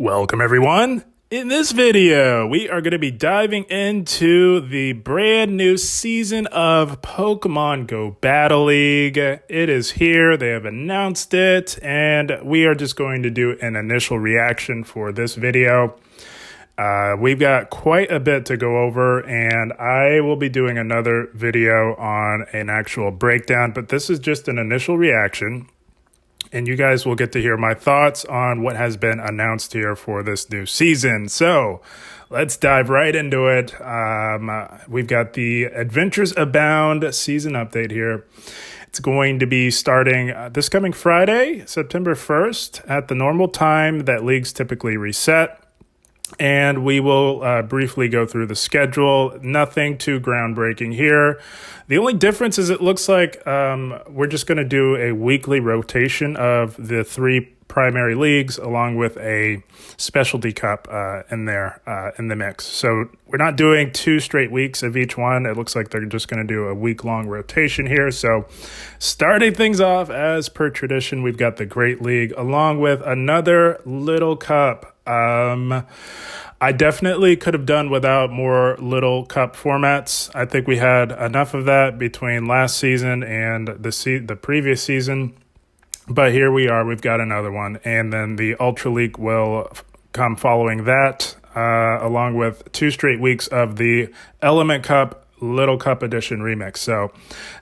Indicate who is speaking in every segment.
Speaker 1: Welcome everyone. In this video, we are going to be diving into the brand new season of Pokemon Go Battle League. It is here. They have announced it, and we are just going to do an initial reaction for this video. We've got quite a bit to go over, and I will be doing another video on an actual breakdown, but this is just an initial reaction. And you guys will get to hear my thoughts on what has been announced here for this new season. So let's dive right into it. We've got the Adventures Abound season update here. It's going to be starting this coming Friday, September 1st, at the normal time that leagues typically reset. And we will briefly go through the schedule. Nothing too groundbreaking here. The only difference is it looks like we're just going to do a weekly rotation of the three primary leagues along with a specialty cup in there in the mix. So we're not doing 2 straight weeks of each one. It looks like they're just going to do a week-long rotation here. So starting things off as per tradition, we've got the Great League along with another little cup. I definitely could have done without more little cup formats. I think we had enough of that between last season and the previous season. But here we are. We've got another one. And then the Ultra League will come following that, along with 2 straight weeks of the Element Cup Little Cup Edition Remix. So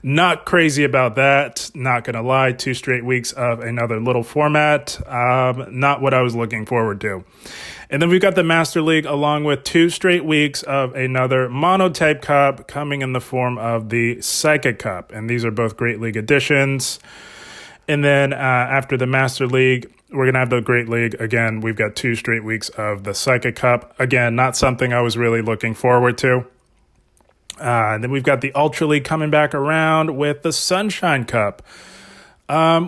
Speaker 1: not crazy about that. Not going to lie. 2 straight weeks of another little format. Not what I was looking forward to. And then we've got the Master League along with 2 straight weeks of another Monotype Cup coming in the form of the Psychic Cup. And these are both Great League editions. And then after the Master League, we're going to have the Great League. Again, we've got 2 straight weeks of the Psychic Cup. Again, not something I was really looking forward to. And then we've got the Ultra League coming back around with the Sunshine Cup,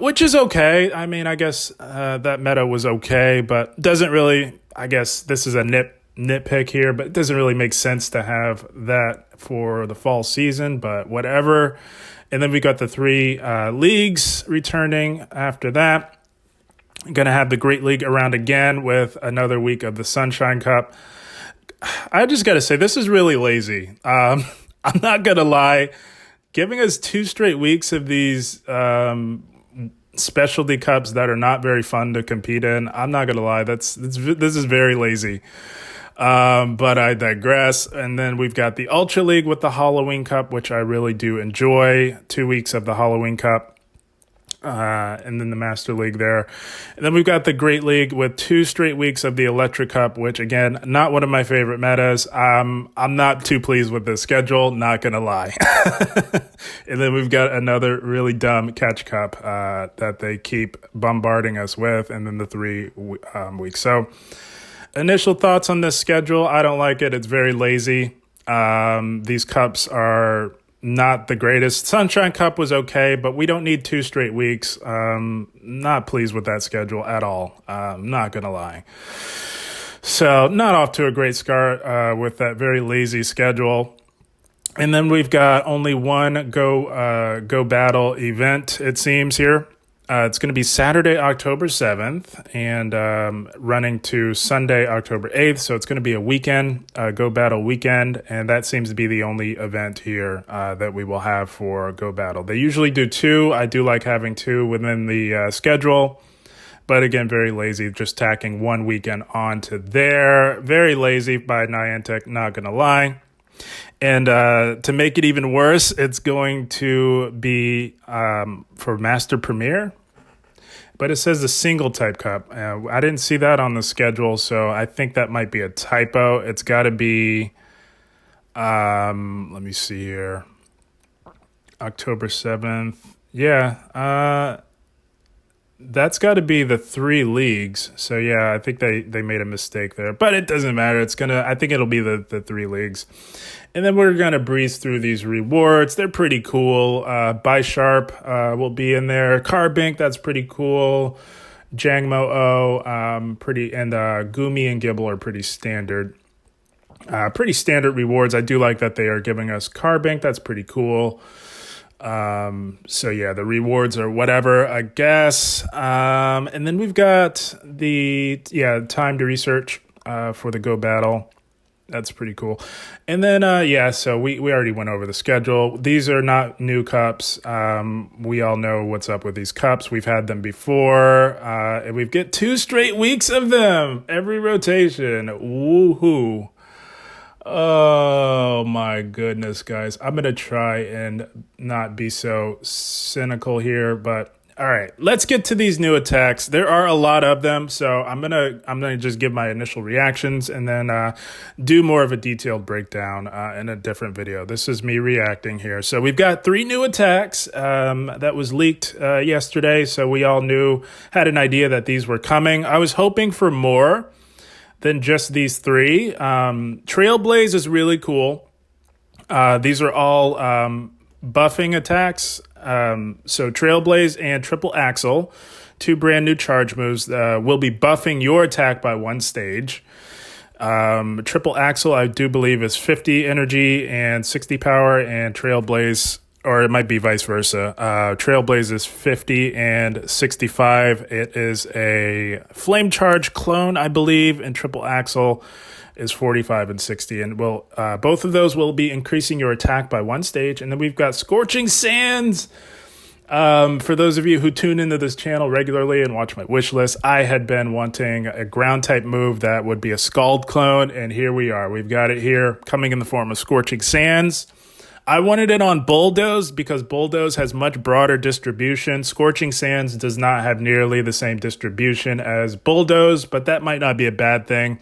Speaker 1: which is okay. I mean, I guess that meta was okay, but doesn't really, I guess this is a nitpick here, but it doesn't really make sense to have that for the fall season, but whatever. And then we got the 3 leagues returning after that. Going to have the Great League around again with another week of the Sunshine Cup. I just got to say, this is really lazy. I'm not going to lie. Giving us 2 straight weeks of these specialty cups that are not very fun to compete in, I'm not going to lie. This is very lazy. But I digress. And then we've got the Ultra League with the Halloween Cup, which I really do enjoy. 2 weeks of the Halloween Cup. And then the Master League there. And then we've got the Great League with 2 straight weeks of the Electric Cup, which again, not one of my favorite metas. I'm not too pleased with this schedule, not going to lie. And then we've got another really dumb Catch Cup that they keep bombarding us with, and then the 3 weeks. So initial thoughts on this schedule, I don't like it. It's very lazy. These cups are not the greatest. Sunshine Cup was okay, but we don't need 2 straight weeks. Not pleased with that schedule at all. Not going to lie. So not off to a great start with that very lazy schedule. And then we've got only one Go Battle event, it seems, here. It's going to be Saturday, October 7th, and running to Sunday, October 8th. So it's going to be a weekend, Go Battle weekend, and that seems to be the only event here that we will have for Go Battle. They usually do 2. I do like having 2 within the schedule, but again, very lazy, just tacking 1 weekend onto there. Very lazy by Niantic, not going to lie. And to make it even worse, it's going to be for Master Premier. But it says the single type cup. I didn't see that on the schedule, so I think that might be a typo. It's got to be, let me see here, October 7th. Yeah, that's got to be the 3 leagues. So yeah, I think they made a mistake there, but it doesn't matter. I think it'll be the 3 leagues. And then we're going to breeze through these rewards. They're pretty cool. Bisharp will be in there. Carbink, that's pretty cool. Jangmo-O, pretty, and Gumi and Gibble are pretty standard. Pretty standard rewards. I do like that they are giving us Carbink. That's pretty cool. So yeah, the rewards are whatever, I guess. And then we've got the time to research for the Go Battle. That's pretty cool. And then so we already went over the schedule. These are not new cups. We all know what's up with these cups. We've had them before. And we've get 2 straight weeks of them every rotation. Woohoo. Oh my goodness, guys. I'm going to try and not be so cynical here, but all right, let's get to these new attacks. There are a lot of them, so I'm going to just give my initial reactions and then do more of a detailed breakdown in a different video. This is me reacting here. So we've got 3 new attacks that was leaked yesterday, so we all had an idea that these were coming. I was hoping for more than just these 3. Trailblaze is really cool. These are all buffing attacks. So Trailblaze and Triple Axle, 2 brand new charge moves, will be buffing your attack by 1 stage. Triple Axle, I do believe, is 50 energy and 60 power, and Trailblaze, or it might be vice versa. Trailblaze is 50 and 65. It is a flame charge clone, I believe, and Triple Axle is 45 and 60. And both of those will be increasing your attack by 1 stage. And then we've got Scorching Sands. For those of you who tune into this channel regularly and watch my wish list, I had been wanting a ground type move that would be a Scald clone, and here we are. We've got it here coming in the form of Scorching Sands. I wanted it on Bulldoze because Bulldoze has much broader distribution. Scorching Sands does not have nearly the same distribution as Bulldoze, but that might not be a bad thing.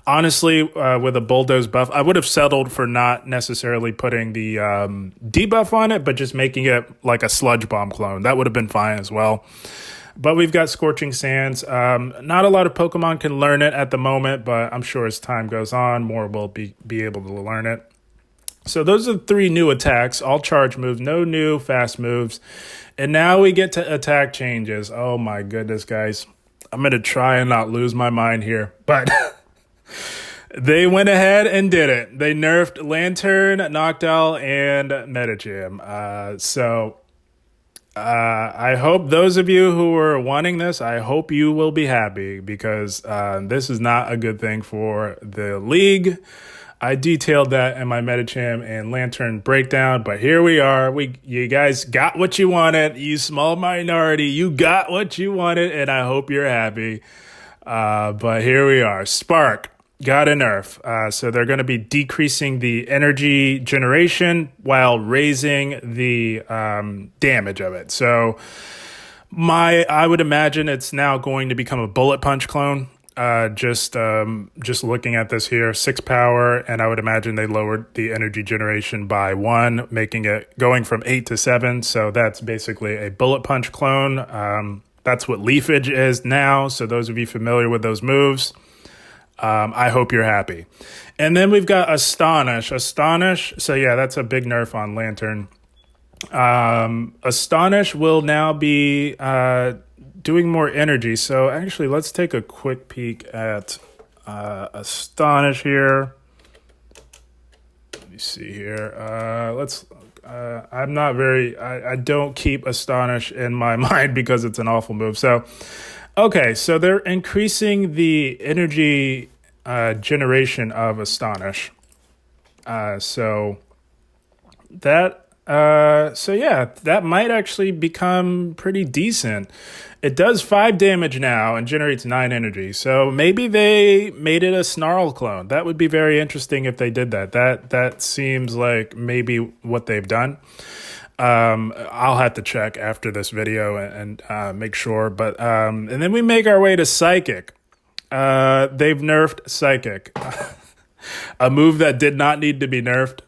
Speaker 1: Honestly, with a Bulldoze buff, I would have settled for not necessarily putting the debuff on it, but just making it like a Sludge Bomb clone. That would have been fine as well. But we've got Scorching Sands. Not a lot of Pokemon can learn it at the moment, but I'm sure as time goes on, more will be able to learn it. So those are 3 new attacks, all charge moves, no new fast moves. And now we get to attack changes. Oh my goodness, guys. I'm going to try and not lose my mind here. But they went ahead and did it. They nerfed Lantern, Noctowl, and Medicham. I hope those of you who are wanting this, I hope you will be happy because this is not a good thing for the league. I detailed that in my Medicham and Lantern breakdown, but here we are. You guys got what you wanted. You small minority, you got what you wanted, and I hope you're happy. But here we are. Spark got a nerf. So they're going to be decreasing the energy generation while raising the damage of it. So I would imagine it's now going to become a Bullet Punch clone. Just looking at this here, 6 power, and I would imagine they lowered the energy generation by 1, making it going from 8 to 7. So that's basically a Bullet Punch clone. That's what Leafage is now. So those of you familiar with those moves, I hope you're happy. And then we've got Astonish. So yeah, that's a big nerf on Lantern. Astonish will now be doing more energy. So actually, let's take a quick peek at Astonish here. Let me see here. I don't keep Astonish in my mind because it's an awful move. So, okay, so they're increasing the energy generation of Astonish. So that might actually become pretty decent. It does 5 damage now and generates 9 energy. So maybe they made it a Snarl clone. That would be very interesting if they did that. That seems like maybe what they've done. I'll have to check after this video and make sure. But and then we make our way to Psychic. They've nerfed Psychic. A move that did not need to be nerfed.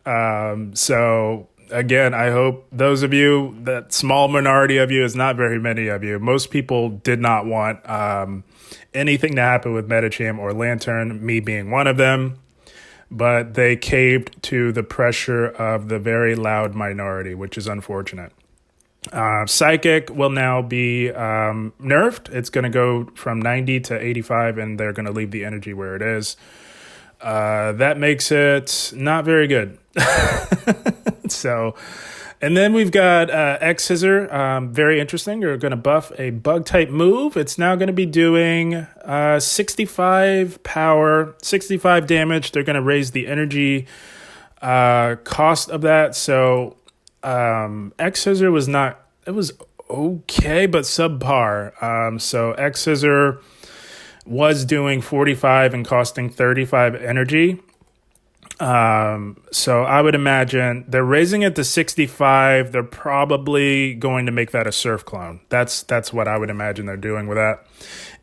Speaker 1: So again, I hope those of you, that small minority of you is not very many of you. Most people did not want anything to happen with Medicham or Lantern, me being one of them. But they caved to the pressure of the very loud minority, which is unfortunate. Psychic will now be nerfed. It's going to go from 90 to 85, and they're going to leave the energy where it is. That makes it not very good. So, And then we've got X Scissor. Very interesting. They're going to buff a bug type move. It's now going to be doing 65 power, 65 damage. They're going to raise the energy cost of that. So X Scissor was not, it was okay, but subpar. So X Scissor was doing 45 and costing 35 energy. So I would imagine they're raising it to 65. They're probably going to make that a surf clone. That's what I would imagine they're doing with that.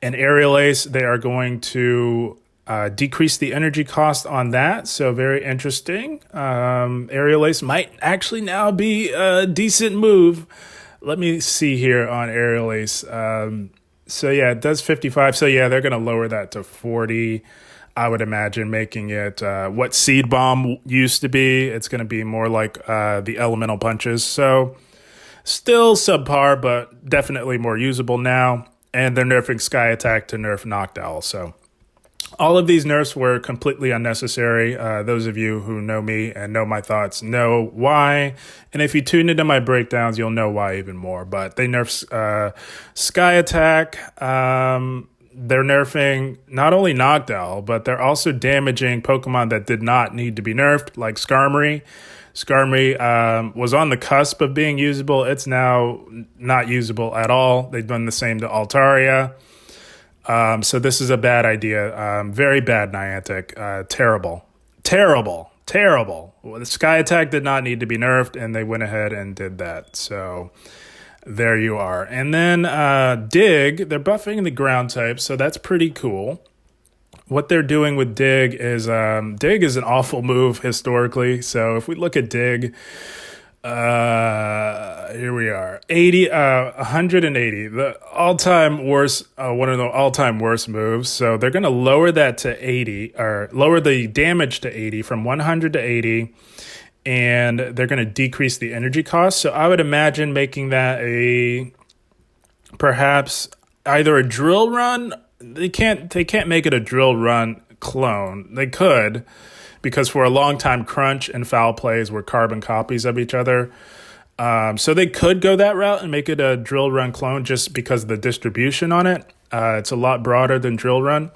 Speaker 1: And Aerial Ace, they are going to decrease the energy cost on that. So very interesting. Aerial Ace might actually now be a decent move. Let me see here on Aerial Ace. So yeah, it does 55. So yeah, they're going to lower that to 40. I would imagine making it what Seed Bomb used to be. It's going to be more like the elemental punches. So still subpar, but definitely more usable now. And they're nerfing Sky Attack to nerf Noctowl. So all of these nerfs were completely unnecessary. Those of you who know me and know my thoughts know why. And if you tune into my breakdowns, you'll know why even more. But they nerf Sky Attack. They're nerfing not only Noctowl, but they're also damaging Pokemon that did not need to be nerfed, like Skarmory. Skarmory was on the cusp of being usable. It's now not usable at all. They've done the same to Altaria. So this is a bad idea. Very bad, Niantic. Terrible. Well, the Sky Attack did not need to be nerfed, and they went ahead and did that. So there you are. And then Dig, they're buffing the ground type, so that's pretty cool. What they're doing with Dig is an awful move historically. So if we look at Dig, here we are, 180, the all-time worst, one of the all-time worst moves. So they're going to lower that to 80, or lower the damage to 80 from 100 to 80. And they're going to decrease the energy cost. So I would imagine making that perhaps either a drill run. They can't make it a drill run clone. They could, because for a long time, Crunch and Foul Plays were carbon copies of each other. So they could go that route and make it a drill run clone just because of the distribution on it. It's a lot broader than drill run.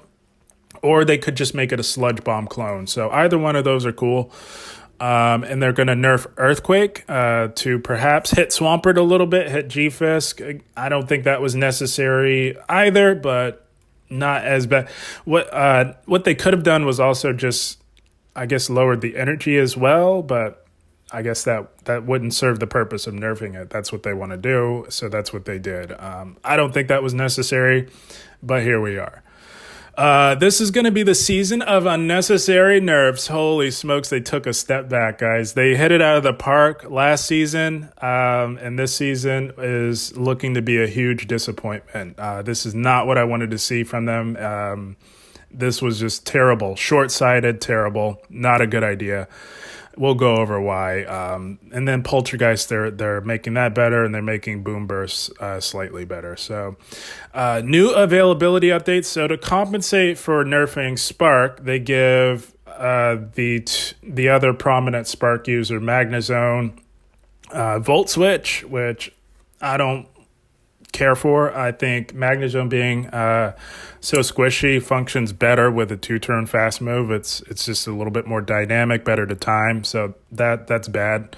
Speaker 1: Or they could just make it a sludge bomb clone. So either one of those are cool. And they're going to nerf Earthquake to perhaps hit Swampert a little bit, hit G-Fisk. I don't think that was necessary either, but not as bad. What they could have done was also just, I guess, lowered the energy as well, but I guess that wouldn't serve the purpose of nerfing it. That's what they want to do, so that's what they did. I don't think that was necessary, but here we are. This is going to be the season of unnecessary nerfs. Holy smokes, they took a step back, guys. They hit it out of the park last season, and this season is looking to be a huge disappointment. This is not what I wanted to see from them. This was just terrible, short-sighted, terrible, not a good idea. We'll go over why. And then Poltergeist, they're making that better, and they're making Boom Burst slightly better. So new availability updates. So to compensate for nerfing Spark, they give the other prominent Spark user, Magnezone, Volt Switch, which I don't care for. I think Magnezone being so squishy functions better with a 2-turn fast move. It's just a little bit more dynamic, better to time. So that's bad.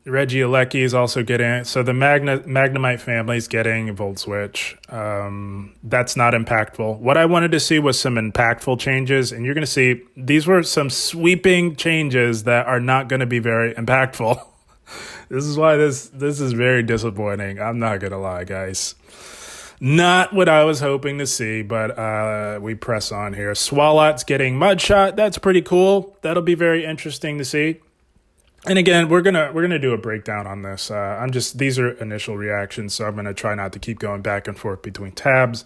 Speaker 1: Regieleki is also getting, so the Magnemite family is getting Volt Switch. That's not impactful. What I wanted to see was some impactful changes, and you're going to see these were some sweeping changes that are not going to be very impactful. This is why this is very disappointing. I'm not going to lie, guys. Not what I was hoping to see, but we press on here. Swalot's getting Mudshot. That's pretty cool. That'll be very interesting to see. And again, we're gonna do a breakdown on this. These are initial reactions, so I'm gonna try not to keep going back and forth between tabs.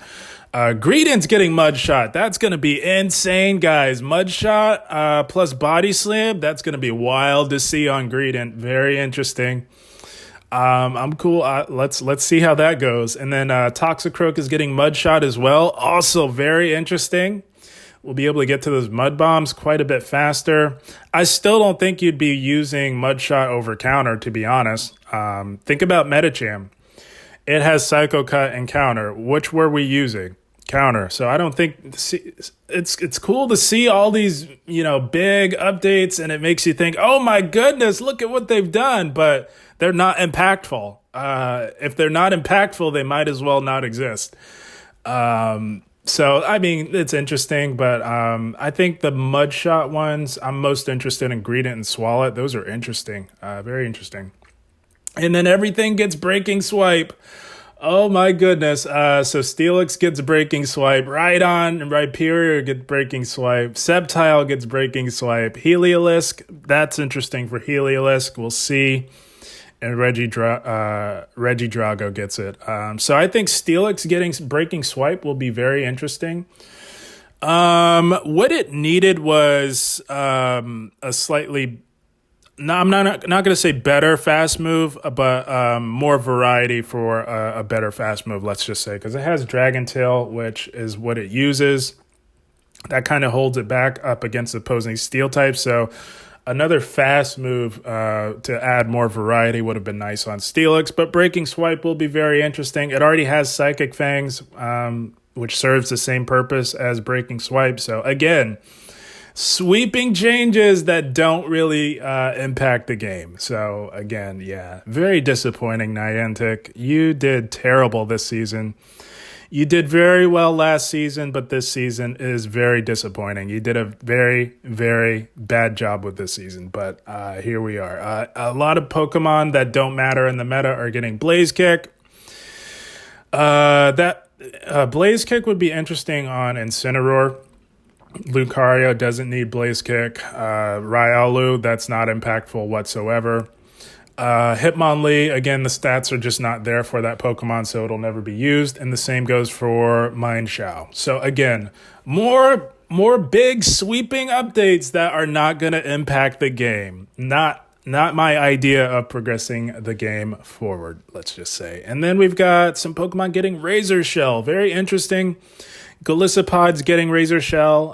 Speaker 1: Greedent's getting Mudshot. That's gonna be insane, guys. Mudshot plus Body Slam. That's gonna be wild to see on Greedent. Very interesting. I'm cool. Let's see how that goes. And then Toxicroak is getting Mudshot as well. Also very interesting. We'll be able to get to those mud bombs quite a bit faster. I still don't think you'd be using mud shot over counter, to be honest. Think about Metacham. It has Psycho Cut and counter. Which were we using? Counter. So I don't think it's cool to see all these, big updates, and it makes you think, oh my goodness, look at what they've done, but they're not impactful. If they're not impactful, they might as well not exist. So, I mean, it's interesting, but I think the mud shot ones, I'm most interested in Greet It and Swallow It. Those are interesting, very interesting. And then everything gets Breaking Swipe. Oh my goodness. So Steelix gets Breaking Swipe. Rhydon and Rhyperior get Breaking Swipe. Sceptile gets Breaking Swipe. Heliolisk, that's interesting for Heliolisk. We'll see. And Regidrago gets it. So I think Steelix getting Breaking Swipe will be very interesting. What it needed was a slightly... No, I'm not going to say better fast move, but more variety for a better fast move, let's just say. Because it has Dragon Tail, which is what it uses. That kind of holds it back up against opposing steel types. So another fast move to add more variety would have been nice on Steelix. But Breaking Swipe will be very interesting. It already has Psychic Fangs, which serves the same purpose as Breaking Swipe. So again... sweeping changes that don't really impact the game. So again, yeah, very disappointing, Niantic. You did terrible this season. You did very well last season, but this season is very disappointing. You did a very, very bad job with this season, but here we are. A lot of Pokemon that don't matter in the meta are getting Blaze Kick. Blaze Kick would be interesting on Incineroar. Lucario doesn't need Blaze Kick. Riolu, that's not impactful whatsoever. Hitmonlee, again, the stats are just not there for that Pokemon, so it'll never be used. And the same goes for Mindshao. So again, more big sweeping updates that are not going to impact the game. Not my idea of progressing the game forward, let's just say. And then we've got some Pokemon getting Razor Shell. Very interesting. Golisopod's getting Razor Shell.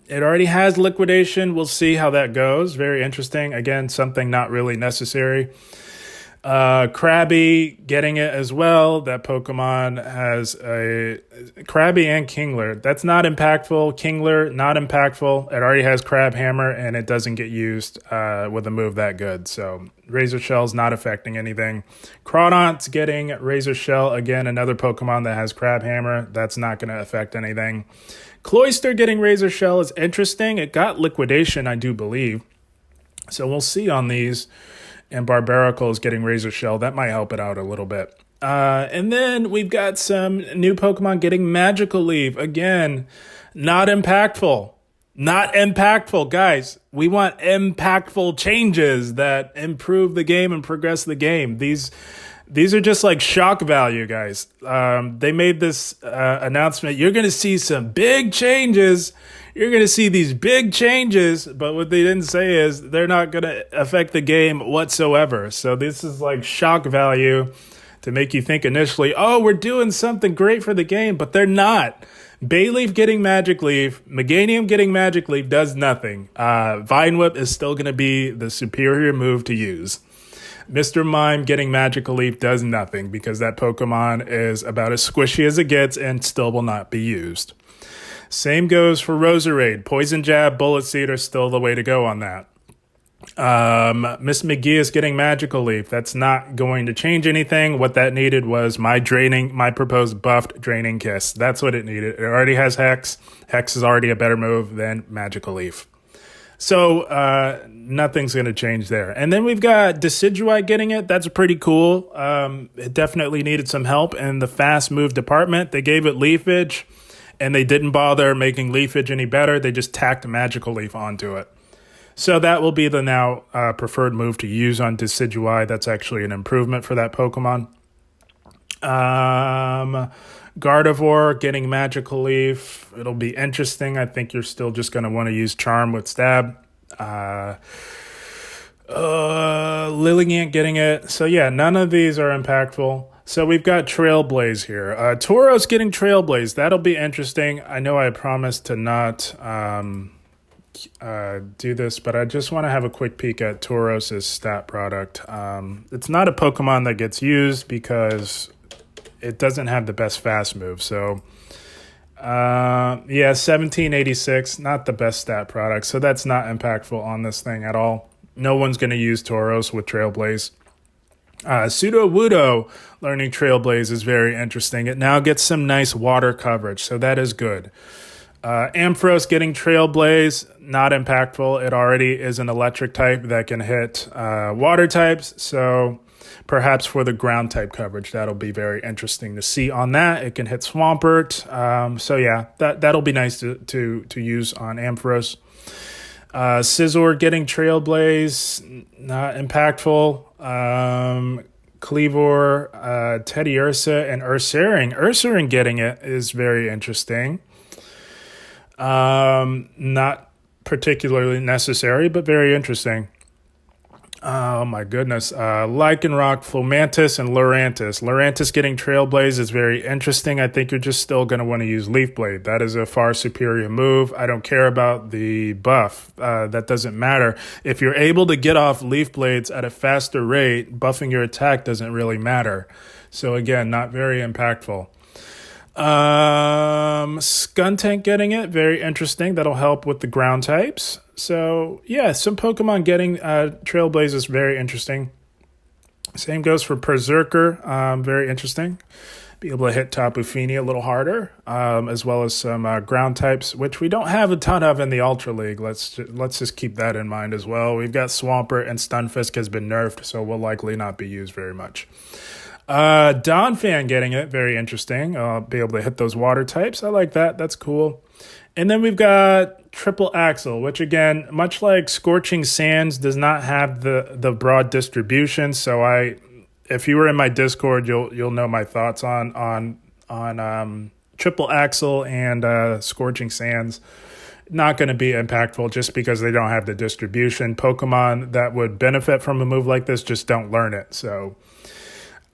Speaker 1: It already has Liquidation. We'll see how that goes. Very interesting. Again, something not really necessary. Krabby getting it as well. That Pokemon has a Krabby and Kingler. That's not impactful. Kingler, not impactful. It already has Crab Hammer, and it doesn't get used with a move that good. So Razor Shell's not affecting anything. Crawdont's getting Razor Shell. Again, another Pokemon that has Crab Hammer. That's not going to affect anything. Cloyster getting Razor Shell is interesting. It got Liquidation, I do believe. So we'll see on these. And Barbaracle is getting Razor Shell. That might help it out a little bit. And then we've got some new Pokemon getting Magical Leaf. Again, not impactful. Not impactful, guys. We want impactful changes that improve the game and progress the game. These are just like shock value, guys. They made this announcement. You're going to see some big changes. You're going to see these big changes, but what they didn't say is they're not going to affect the game whatsoever. So this is like shock value to make you think initially, oh, we're doing something great for the game, but they're not. Bayleaf getting Magic Leaf, Meganium getting Magic Leaf does nothing. Vine Whip is still going to be the superior move to use. Mr. Mime getting Magical Leaf does nothing because that Pokemon is about as squishy as it gets and still will not be used. Same goes for Roserade. Poison Jab, Bullet Seed are still the way to go on that. Miss McGee is getting Magical Leaf. That's not going to change anything. What that needed was my proposed buffed Draining Kiss. That's what it needed. It already has Hex. Hex is already a better move than Magical Leaf. So nothing's going to change there. And then we've got Decidueye getting it. That's pretty cool. It definitely needed some help in the fast move department. They gave it Leafage, and they didn't bother making Leafage any better. They just tacked Magical Leaf onto it. So that will be the now preferred move to use on Decidueye. That's actually an improvement for that Pokemon. Gardevoir getting Magical Leaf. It'll be interesting. I think you're still just going to want to use Charm with Stab. Lilligant getting it. So yeah, none of these are impactful. So we've got Trailblaze here. Tauros getting Trailblaze. That'll be interesting. I know I promised to not do this, but I just want to have a quick peek at Tauros' stat product. It's not a Pokemon that gets used because it doesn't have the best fast move. So, 1786, not the best stat product. So that's not impactful on this thing at all. No one's going to use Tauros with Trailblaze. Pseudo-Wudo learning Trailblaze is very interesting. It now gets some nice water coverage, so that is good. Ampharos getting Trailblaze, not impactful. It already is an electric type that can hit water types, so perhaps for the ground type coverage, that'll be very interesting to see on that. It can hit Swampert, so yeah, that'll be nice to use on Ampharos. Scizor getting Trailblaze, not impactful. Cleavor, Teddiursa, and Ursaring. Ursaring getting it is very interesting. Not particularly necessary, but very interesting. Oh my goodness. Lycanroc, Fomantis, and Lurantis. Lurantis getting Trailblaze is very interesting. I think you're just still going to want to use Leaf Blade. That is a far superior move. I don't care about the buff. That doesn't matter. If you're able to get off Leaf Blades at a faster rate, buffing your attack doesn't really matter. So again, not very impactful. Skuntank getting it, very interesting. That'll help with the ground types. So yeah, some Pokemon getting Trailblaze is very interesting. Same goes for Berserker, very interesting. Be able to hit Tapu Fini a little harder, as well as some ground types, which we don't have a ton of in the Ultra League. Let's just keep that in mind as well. We've got Swampert, and Stunfisk has been nerfed, so will likely not be used very much. Donphan getting it, very interesting. Be able to hit those water types. I like that. That's cool. And then we've got Triple Axle, which again, much like Scorching Sands, does not have the broad distribution. So if you were in my Discord, you'll know my thoughts on Triple Axle and Scorching Sands. Not going to be impactful just because they don't have the distribution. Pokemon that would benefit from a move like this just don't learn it. So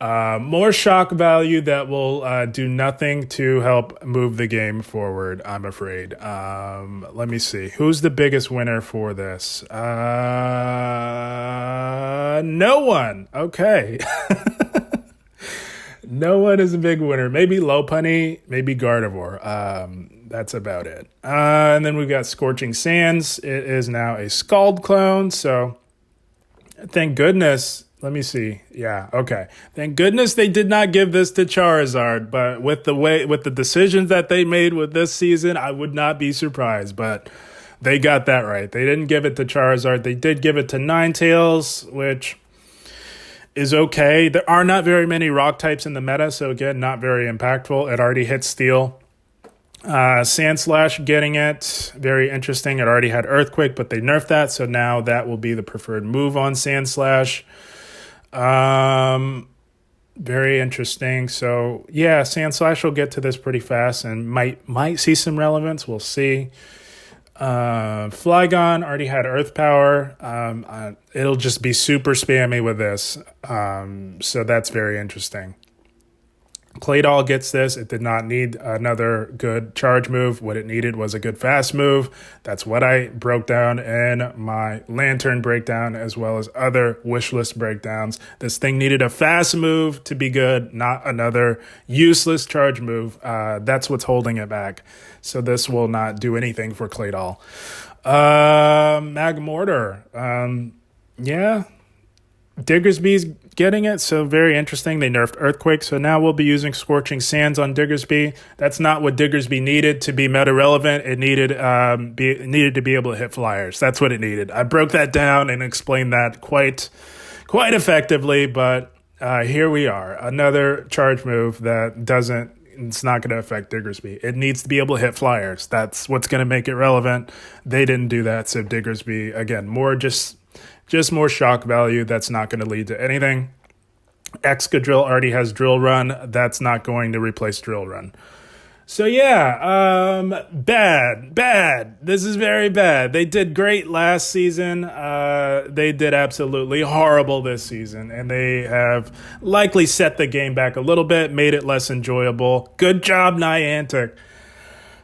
Speaker 1: more shock value that will do nothing to help move the game forward, I'm afraid. Let me see. Who's the biggest winner for this? No one. Okay. No one is a big winner. Maybe Lopunny, maybe Gardevoir. That's about it. And then we've got Scorching Sands. It is now a Scald clone, so thank goodness. Let me see. Yeah, okay. Thank goodness they did not give this to Charizard, but with the decisions that they made with this season, I would not be surprised, but they got that right. They didn't give it to Charizard. They did give it to Ninetales, which is okay. There are not very many rock types in the meta, so again, not very impactful. It already hit Steel. Sandslash getting it, very interesting. It already had Earthquake, but they nerfed that, so now that will be the preferred move on Sandslash. Very interesting. So yeah, Sandslash will get to this pretty fast and might see some relevance. We'll see. Flygon already had Earth Power. It'll just be super spammy with this. So that's very interesting. Claydol gets this. It did not need another good charge move. What it needed was a good fast move. That's what I broke down in my Lantern breakdown as well as other wish list breakdowns. This thing needed a fast move to be good, not another useless charge move. That's what's holding it back. So this will not do anything for Claydol. Magmortar. Yeah. Diggersby's getting it, so very interesting. They nerfed Earthquake, so now we'll be using Scorching Sands on Diggersby. That's not what Diggersby needed to be meta relevant. It needed to be able to hit flyers. That's what it needed. I broke that down and explained that quite effectively, but here we are. Another charge move that it's not going to affect Diggersby. It needs to be able to hit flyers. That's what's going to make it relevant. They didn't do that, so Diggersby, again, just more shock value. That's not going to lead to anything. Excadrill already has Drill Run. That's not going to replace Drill Run. So yeah, bad. This is very bad. They did great last season. They did absolutely horrible this season, and they have likely set the game back a little bit, made it less enjoyable. Good job, Niantic.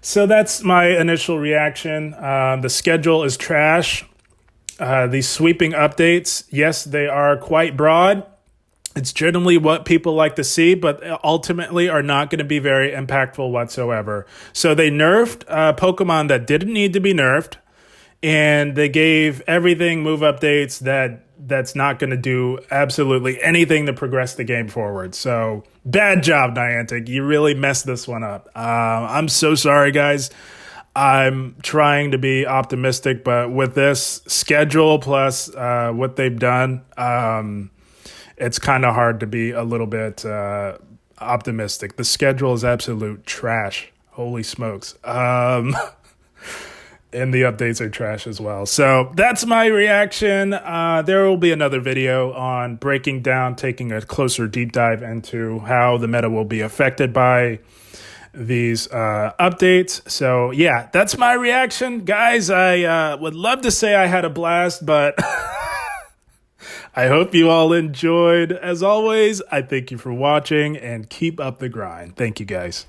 Speaker 1: So that's my initial reaction. The schedule is trash. These sweeping updates, yes, they are quite broad. It's generally what people like to see, but ultimately are not going to be very impactful whatsoever. So they nerfed Pokemon that didn't need to be nerfed, and they gave everything move updates that's not going to do absolutely anything to progress the game forward. So bad job, Niantic. You really messed this one up. I'm so sorry, guys. I'm trying to be optimistic, but with this schedule plus what they've done, it's kind of hard to be a little bit optimistic. The schedule is absolute trash. Holy smokes. And the updates are trash as well. So that's my reaction. There will be another video on breaking down, taking a closer deep dive into how the meta will be affected by these updates. So yeah, that's my reaction. Guys, I would love to say I had a blast, but I hope you all enjoyed. As always, I thank you for watching and keep up the grind. Thank you, guys.